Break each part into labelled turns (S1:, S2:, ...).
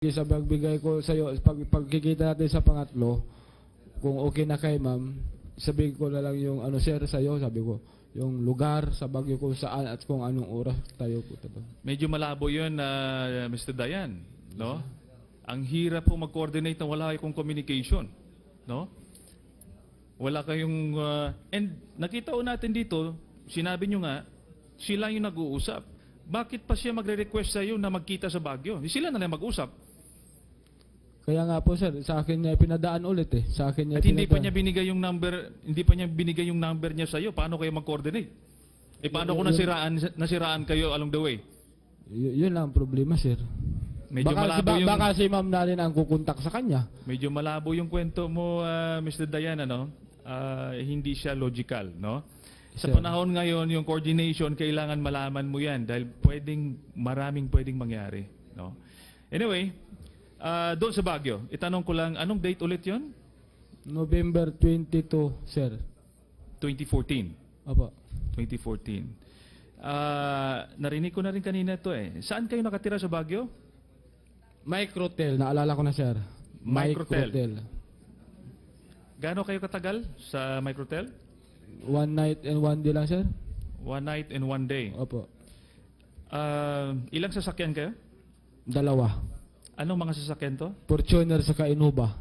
S1: Sa pagbigay ko sa iyo, pagkikita natin sa pangatlo, kung okay na kay ma'am, sabihin ko na lang yung ano sir sa iyo, sabi ko, yung lugar sa Baguio kung saan at kung anong oras tayo po.
S2: Medyo malabo yun, Mr. Dayan, no? Ang hirap po mag-coordinate na wala kayong communication, no? Wala kayong, and nakita ko natin dito, sinabi nyo nga, sila yung nag-uusap. Bakit pa siya magre-request sa iyo na magkita sa Baguio? Sila na lang mag-usap.
S1: Kaya nga po sir, sa akin niya pinadaan ulit eh. Sa akin niya
S2: At hindi pa niya binigay yung number, niya sa iyo. Paano kayo mag-coordinate? Eh paano kung nasiraan kayo along the way?
S1: Yun lang ang problema sir.
S2: Medyo malabo yung
S1: baka si ma'am na rin ang kukontak sa kanya.
S2: Medyo malabo yung kwento mo, Mr. Dayan, ano? Hindi siya logical, no? Sa
S1: Sir.
S2: panahon ngayon, yung coordination, kailangan malaman mo yan dahil maraming pwedeng mangyari, no? Anyway, doon sa Baguio, itanong ko lang, anong date ulit yon?
S1: November 22 sir.
S2: 2014.
S1: Opo.
S2: 2014. Narinig ko na rin kanina ito eh. Saan kayo nakatira sa Baguio?
S1: Microtel, naalala ko na sir.
S2: Microtel. Gaano kayo katagal sa Microtel?
S1: One night and one day lang sir.
S2: One night and one day.
S1: Opo.
S2: Ilang sasakyan kayo?
S1: Dalawa.
S2: Anong mga sasakyan to?
S1: Fortuner sa Innova.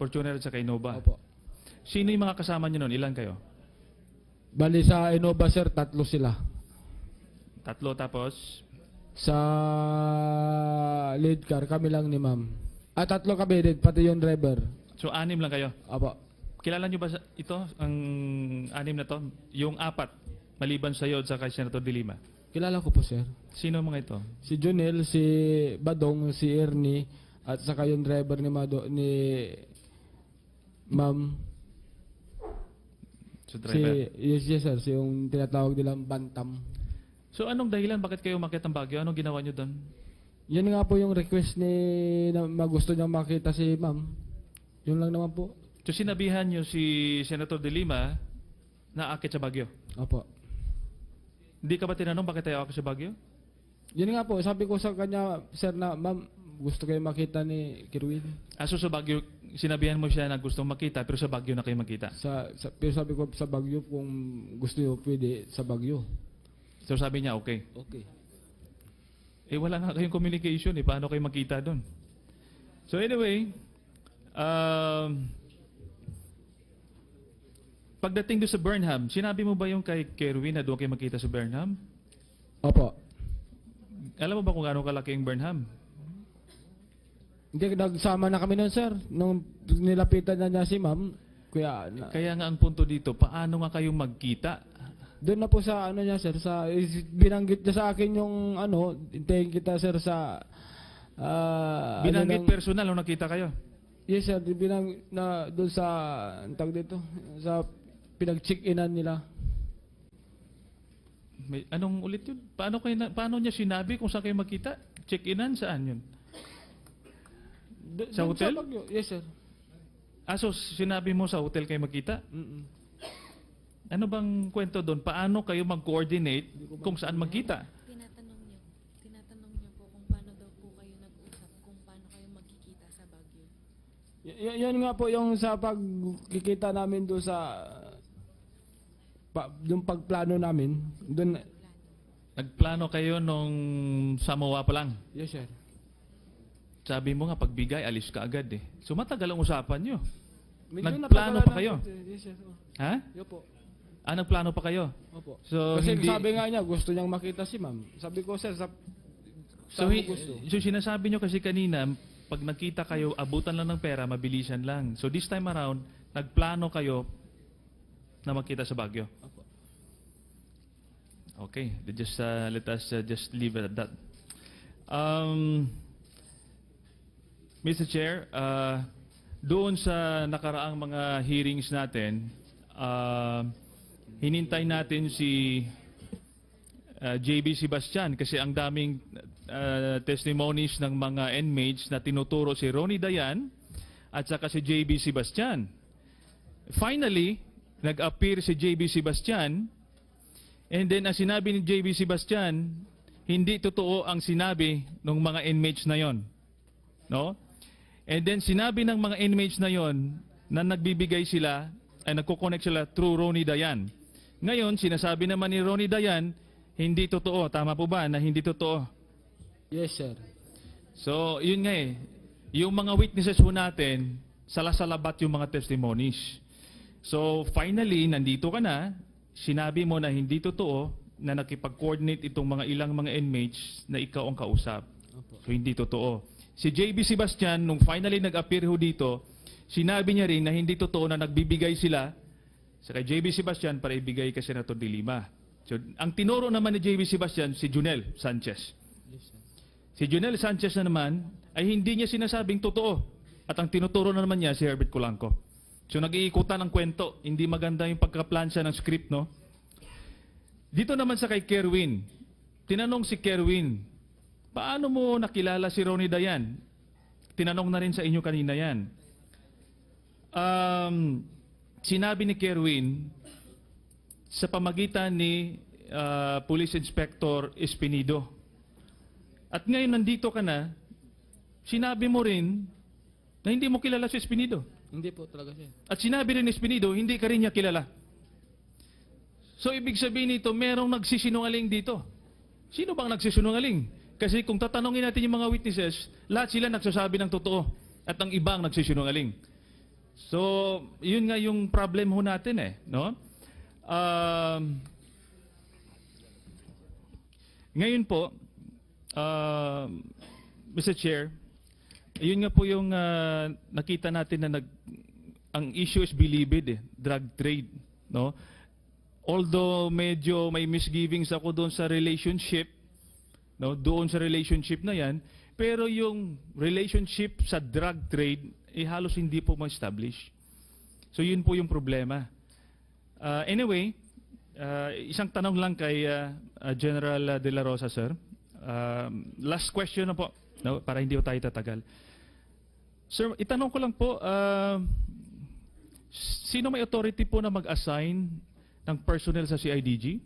S2: Fortuner at saka Innova.
S1: Opo.
S2: Sino yung mga kasama nyo nun? Ilan kayo?
S1: Bali sa Innova sir, 3 sila.
S2: 3 tapos?
S1: Sa lead car, kami lang ni ma'am. 3 kami din, pati yung driver.
S2: So 6 lang kayo?
S1: Opo.
S2: Kilala nyo ba ito? Ang 6 na to? Yung 4, maliban sa iyo at sa kay Senator De Lima.
S1: Kilala ko po sir.
S2: Sino mga ito?
S1: Si Junel, si Badong, si Ernie, at saka yung driver ni ma'am.
S2: So driver.
S1: Yes sir, si yung tinatawag nilang Bantam.
S2: So anong dahilan? Bakit kayo umakyat ng Baguio? Anong ginawa nyo doon?
S1: Yan nga po yung request na gusto niyang makita si ma'am. Yun lang naman po.
S2: So sinabihan nyo si Senator De Lima na akit sa Baguio?
S1: Opo.
S2: Hindi ka ba tinanong bakit tayo akit sa Baguio?
S1: Yun nga po, sabi ko sa kanya, sir na, ma'am, gusto kayo makita ni Kirwin.
S2: So sa Baguio, sinabihan mo siya na gusto makita pero sa Baguio na kayo magkita?
S1: Pero sabi ko sa Baguio, kung gusto niyo, pwede sa Baguio.
S2: So sabi niya, okay.
S1: Okay.
S2: Wala nga kayong communication eh. Paano kayo magkita doon? So anyway, pagdating doon sa Burnham, sinabi mo ba yung kay Kerwin na doon kayo magkita sa Burnham?
S1: Opo.
S2: Alam mo ba kung gaano kalaki yung Burnham?
S1: Hindi, nagsama na kami nun, sir. Nung nilapitan na niya si ma'am,
S2: Kaya nga ang punto dito, paano nga kayong magkita?
S1: doon na po sa ano niya, sir, binanggit niya sa akin yung hintayin kita, sir, sa
S2: Binanggit personal nung nakita kayo?
S1: Yes, sir, doon sa tawag dito, sa pinag-check-inan nila.
S2: Anong ulit yun? Paano niya sinabi kung saan kayo magkita? Check-inan? Saan yun? Sa hotel?
S1: Sa Baguio. Yes, sir.
S2: So sinabi mo sa hotel kayo magkita? Ano bang kwento doon? Paano kayo mag-coordinate kung saan magkita?
S3: Tinatanong niyo po kung paano daw po kayo nag-usap, kung paano kayo magkikita sa Baguio.
S1: Yan nga po yung sa pagkikita namin doon sa yung pagplano namin. Doon.
S2: Nagplano kayo nung Samoa pa lang.
S1: Yes, sir.
S2: Sabi mo nga, pagbigay, alis ka agad eh. So matagal ang usapan nyo.
S1: Medyo
S2: Nagplano pa
S1: napatagal
S2: kayo?
S1: na. Yes, sir.
S2: Ha?
S1: Yo po.
S2: Nagplano pa kayo?
S1: Opo.
S2: So,
S1: Kasi sabi nga niya, gusto niyang makita si ma'am. Sabi ko, sir, gusto.
S2: So sinasabi nyo kasi kanina, pag nakita kayo, abutan lang ng pera, mabilisan lang. So this time around, nagplano kayo na magkita sa Baguio.
S1: Opo.
S2: Okay, let us just leave it at that. Mr. Chair, doon sa nakaraang mga hearings natin, hinintay natin si JB Sebastian kasi ang daming testimonies ng mga inmates na tinuturo si Ronnie Dayan at saka si JB Sebastian. Finally, nag-appear si JB Sebastian and then ang sinabi ni JB Sebastian, hindi totoo ang sinabi ng mga inmates na yon. no? And then sinabi ng mga inmates na yon na nagbibigay sila, ay nagko-connect sila through Ronnie Dayan. Ngayon, sinasabi naman ni Ronnie Dayan, hindi totoo. Tama po ba na hindi totoo?
S1: Yes, sir.
S2: So, yun nga eh. Yung mga witnesses po natin, salasalabat yung mga testimonies. So, finally, nandito ka na, sinabi mo na hindi totoo na nakipag-coordinate itong mga ilang mga inmates na ikaw ang kausap. So, hindi totoo. Si JB Sebastian, nung finally nag-appear ho dito, sinabi niya rin na hindi totoo na nagbibigay sila sa kay JB Sebastian para ibigay kay Senator De Lima. So, ang tinuro naman ni JB Sebastian, si Junel Sanchez. Si Junel Sanchez na naman ay hindi niya sinasabing totoo. At ang tinuturo na naman niya si Herbert Colanco. So nag-iikutan ng kwento. Hindi maganda yung pagkaplansya ng script, no? Dito naman sa kay Kerwin. Tinanong si Kerwin, paano mo nakilala si Ronnie Dayan? Tinanong na rin sa inyo kanina yan. Sinabi ni Kerwin, sa pamagitan ni Police Inspector Espinido. At ngayon nandito ka na, sinabi mo rin na hindi mo kilala si Espinido.
S1: Hindi po talaga, sir.
S2: At sinabi rin ni Espinido, hindi ka rin niya kilala. So ibig sabihin nito, merong nagsisinungaling dito. Sino bang nagsisinungaling? Kasi kung tatanungin natin yung mga witnesses, lahat sila nagsasabi ng totoo at ang ibang nagsisinungaling. So, yun nga yung problem ho natin eh, no? Ngayon po, Mr. Chair, yun nga po yung nakita natin na ang issue is bilibid eh, drug trade, no? Although medyo may misgivings ako doon sa relationship, no? Doon sa relationship na yan, pero yung relationship sa drug trade eh halos hindi po ma-establish. So yun po yung problema. Anyway, isang tanong lang kay General De La Rosa, sir. Last question na po, no, para hindi po tayo tatagal. Sir, itanong ko lang po, sino may authority po na mag-assign ng personnel sa CIDG?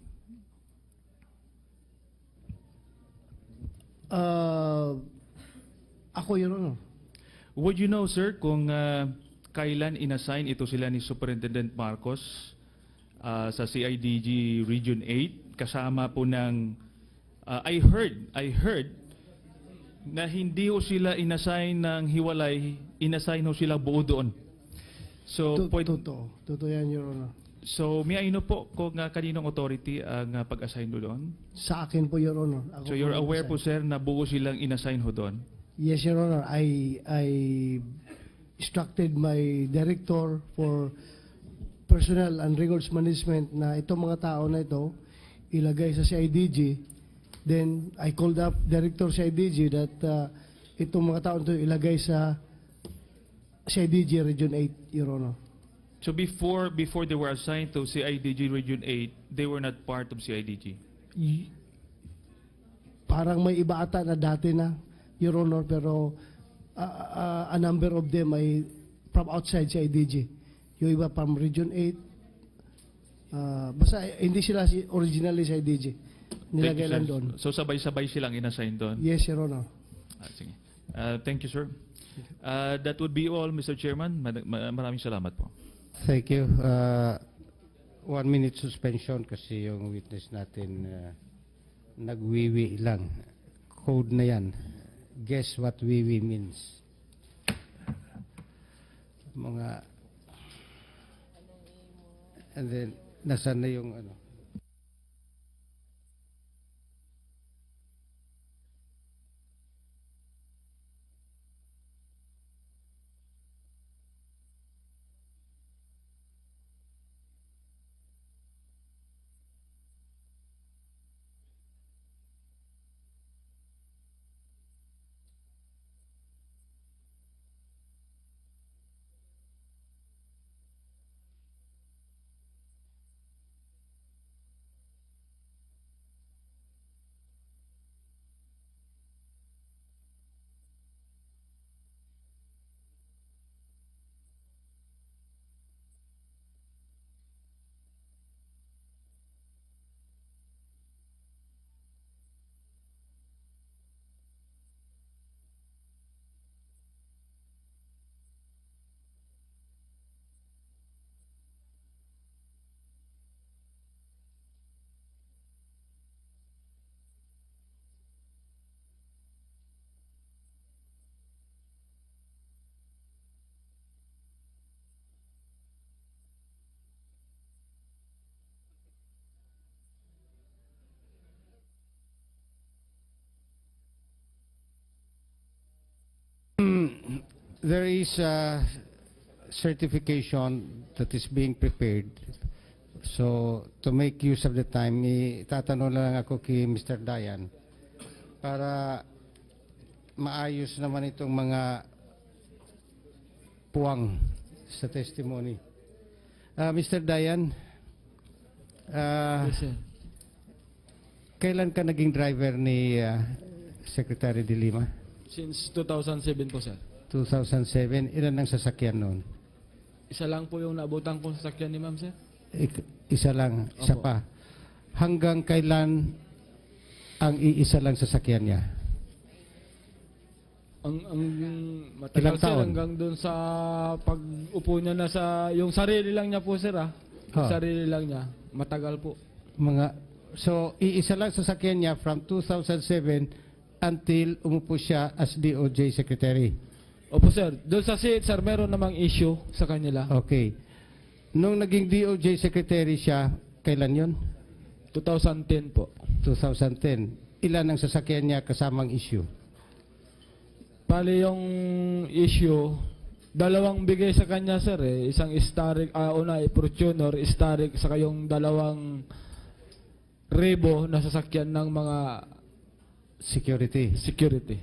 S4: Ako yun, ano?
S2: Would you know, sir, kung kailan inassign ito sila ni Superintendent Marcos sa CIDG Region 8 kasama po ng I heard na hindi ho sila inassign ng hiwalay, inassign ho sila buo doon. So,
S4: Totoo yan, Your Honor.
S2: So, may I know po kung kaninong authority ang pag-assign ho doon?
S4: Sa akin po, Your Honor. Ako
S2: So, you're
S4: po
S2: aware po,
S4: nag-assign.
S2: sir, na buo silang inassign ho doon?
S4: Yes, Your Honor. I instructed my director for personnel and records management na itong mga tao na ito ilagay sa CIDG. Then, I called up Director CIDG that itong mga tao ito ilagay sa CIDG Region 8, Your Honor.
S2: So, before they were assigned to CIDG Region 8, they were not part of CIDG?
S4: Parang may iba ata na dati na, Your Honor, pero a number of them ay from outside CIDG. Yung iba from Region 8. Basta hindi sila originally CIDG. Nilagay lang doon.
S2: So, sabay-sabay silang inassign doon?
S4: Yes, Your Honor.
S2: Sige. Thank you, sir. That would be all, Mr. Chairman. Maraming salamat po.
S5: Thank you. 1 minute suspension kasi yung witness natin nagwiwi lang. Code na yan. Guess what wiwi means. Mga and then nasaan na yung ano. there is a certification that is being prepared. So, to make use of the time, tatanong lang ako kay Mr. Dayan para maayos naman itong mga puwang sa testimony. Mr. Dayan,
S1: Yes, sir.
S5: kailan ka naging driver ni Secretary de Lima?
S1: Since 2007 po, sir.
S5: 2007. Ilan ang sasakyan noon?
S1: Isa lang po yung naabutan kong sasakyan ni ma'am, sir.
S5: Isa lang, isa
S1: Opo.
S5: pa. Hanggang kailan ang iisa lang sasakyan niya?
S1: Ang matagal,
S5: Ilang
S1: sir,
S5: taon?
S1: hanggang doon sa pag-upo niya na sa, yung sarili lang niya po, sir, ah. Yung
S5: Ah.
S1: sarili lang niya. Matagal po.
S5: So, iisa lang sasakyan niya from 2007 until umupo siya as DOJ Secretary.
S1: Opo, sir. Doon sa seat, sir, meron namang issue sa kanila.
S5: Okay. Nung naging DOJ Secretary siya, kailan yon?
S1: 2010 po.
S5: 2010. Ilan ang sasakyan niya kasamang issue?
S1: Pali yung issue, dalawang bigay sa kanya, sir, eh. Isang Starik, una, Fortuner, Starik, saka yung dalawang Rebo na sasakyan ng mga
S5: Security.
S1: security.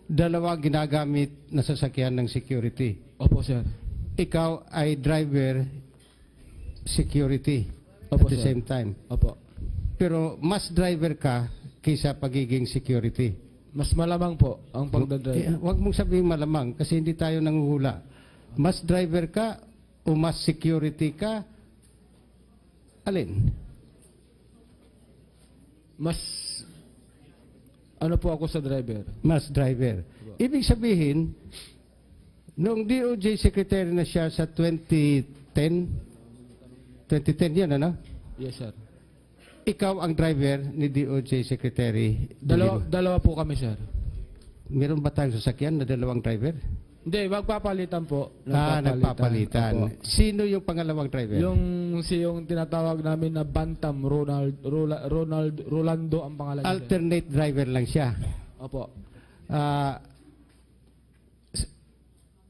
S5: Dalawa ginagamit na sasakyan ng security.
S1: Opo, sir.
S5: Ikaw ay driver, security
S1: Opo,
S5: at the
S1: sir.
S5: same time.
S1: Opo.
S5: Pero mas driver ka kaysa pagiging security.
S1: Mas malamang po ang pagdadrive.
S5: Huwag mong sabihin malamang kasi hindi tayo nanguhula. Mas driver ka o mas security ka? Alin?
S1: Mas, ano po ako sa driver?
S5: Mas driver. Ibig sabihin, noong DOJ Secretary na siya sa 2010 yan, ano?
S1: Yes, sir.
S5: Ikaw ang driver ni DOJ Secretary.
S1: Dalawa po kami, sir.
S5: Meron ba tayong sasakyan na dalawang driver?
S1: Hindi, magpapalitan po.
S5: Nagpapalitan.
S1: Opo.
S5: Sino yung pangalawang driver?
S1: Yung tinatawag namin na Bantam, Rolando ang pangalan niya, sir.
S5: Alternate driver lang siya.
S1: Opo.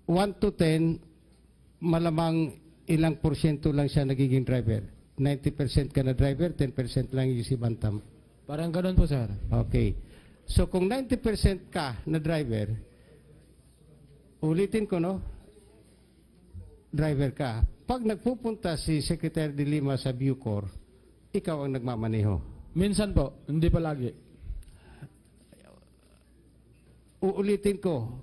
S5: 1 to 10, malamang ilang porsyento lang siya nagiging driver. 90% ka na driver, 10% lang yung si Bantam.
S1: Parang ganun po, sir.
S5: Okay. So kung 90% ka na driver, ulitin ko, no? Driver ka. Pag nagpupunta si Secretary de Lima sa Bucor, ikaw ang nagmamaneho.
S1: Minsan po, hindi palagi.
S5: Uulitin ko,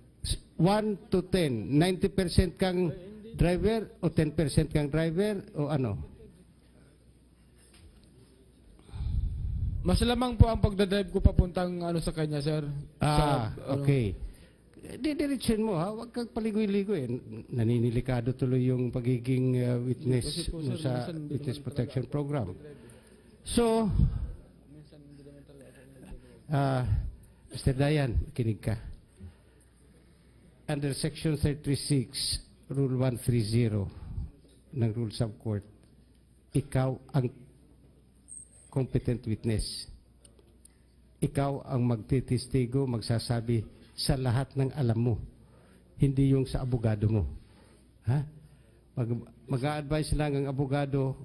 S5: 1 to 10, 90% kang driver o 10% kang driver o ano?
S1: Mas lamang po ang pagdadrive ko papuntang sa kanya, sir.
S5: Okay. Didiretsin mo, ha? Huwag kang paligoy-ligoy. Naninilikado tuloy yung pagiging witness
S1: Kasi po,
S5: mo
S1: sir,
S5: sa
S1: minsan hindi
S5: Witness
S1: naman
S5: Protection Program. So, Mr. Dayan, makinig ka. Under Section 36, Rule 130 ng Rules of Court, ikaw ang competent witness. Ikaw ang magtitistigo, magsasabi sa lahat ng alam mo. Hindi yung sa abogado mo. Ha? Mag-a-advise lang ang abogado,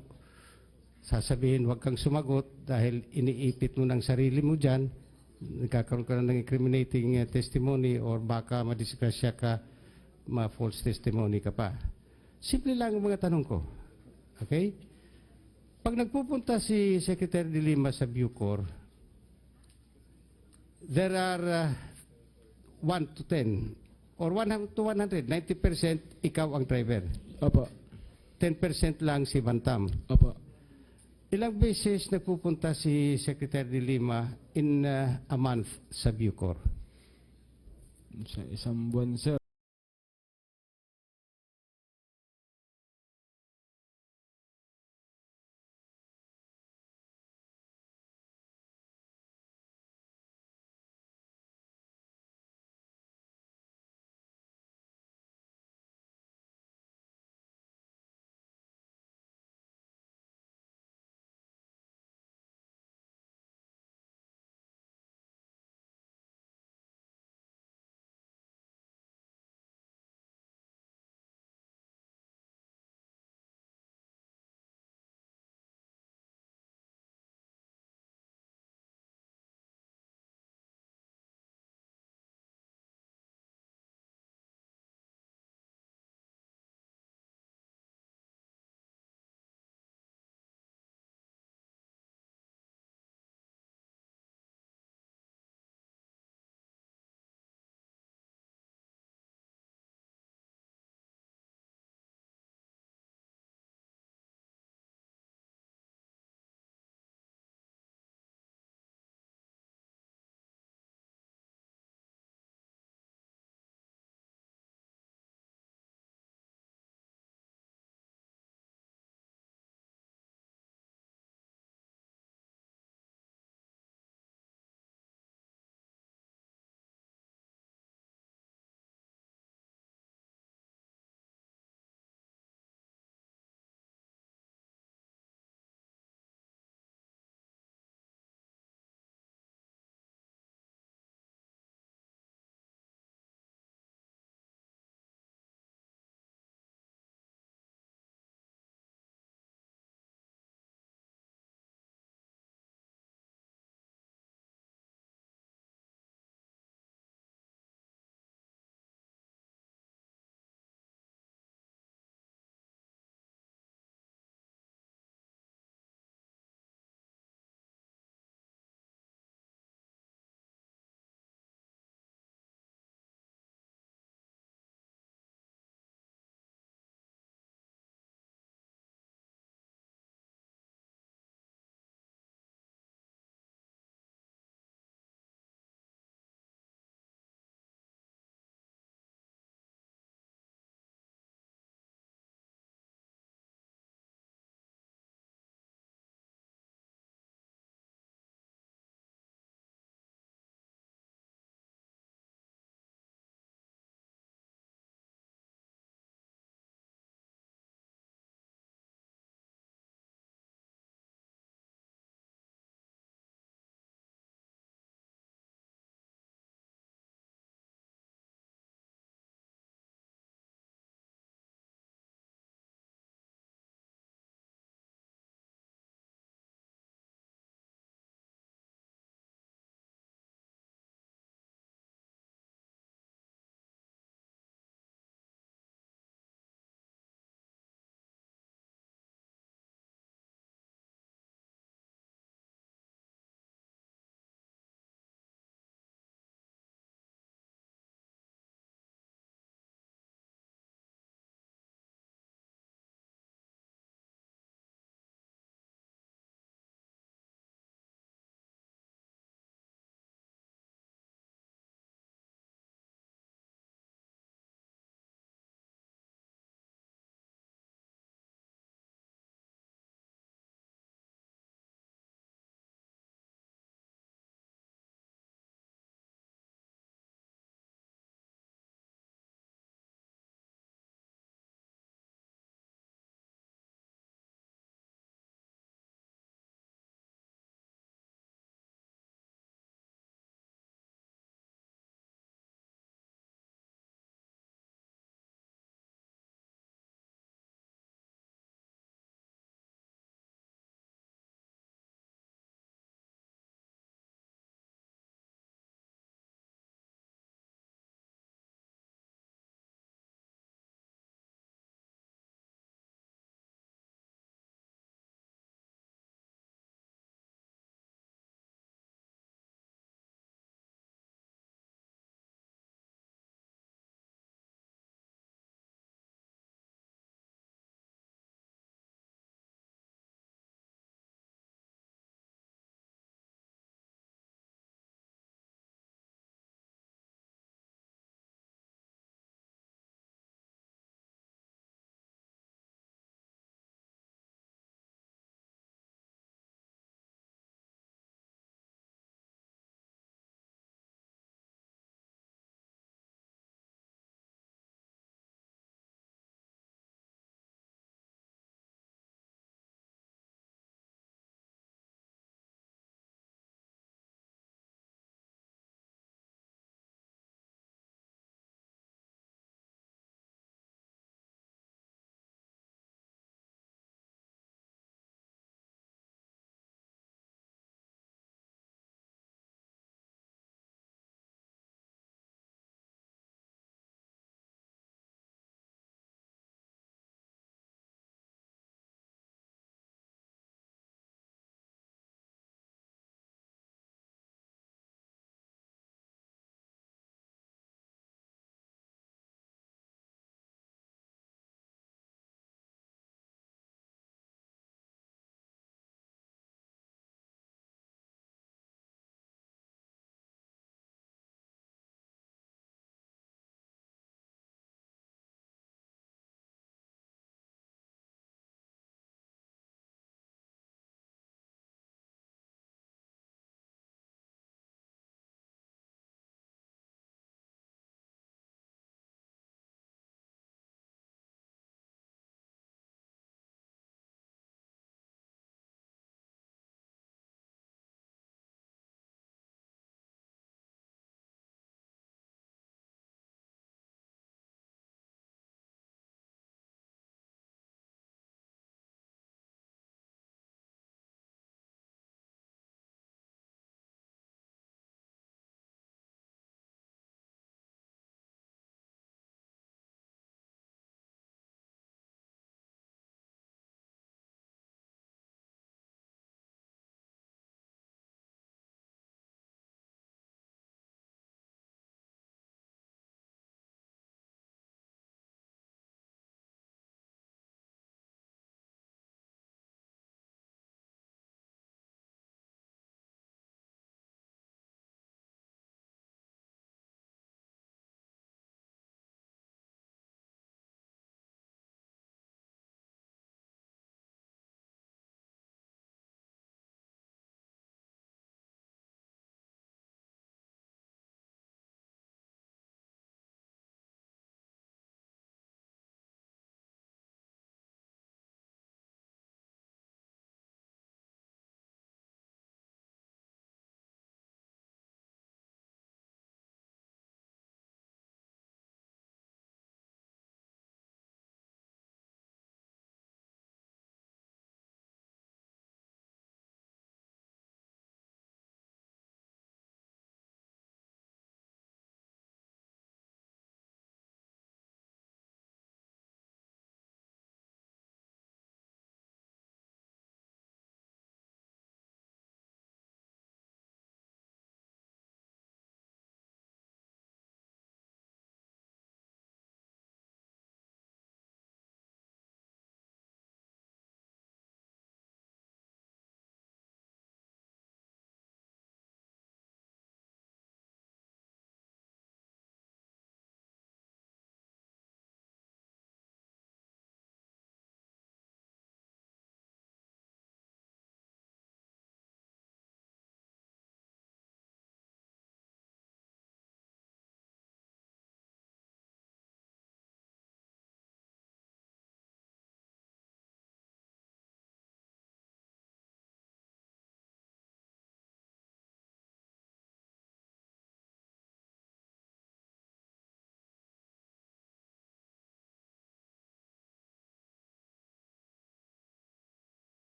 S5: sasabihin huwag kang sumagot dahil iniipit mo ng sarili mo dyan, nagkakaroon ka na ng incriminating testimony or baka madisgrasya ka, ma-false testimony ka pa. Simple lang ang mga tanong ko. Okay? Pag nagpupunta si Secretary de Lima sa Bucor, there are 1 to 10 or 1 to 100, 90% ikaw ang driver.
S1: Opo.
S5: 10% lang si Bantam.
S1: Opo.
S5: Ilang beses nagpupunta si Secretary de Lima in a month sa Bucor?
S1: Isang buwan, sir.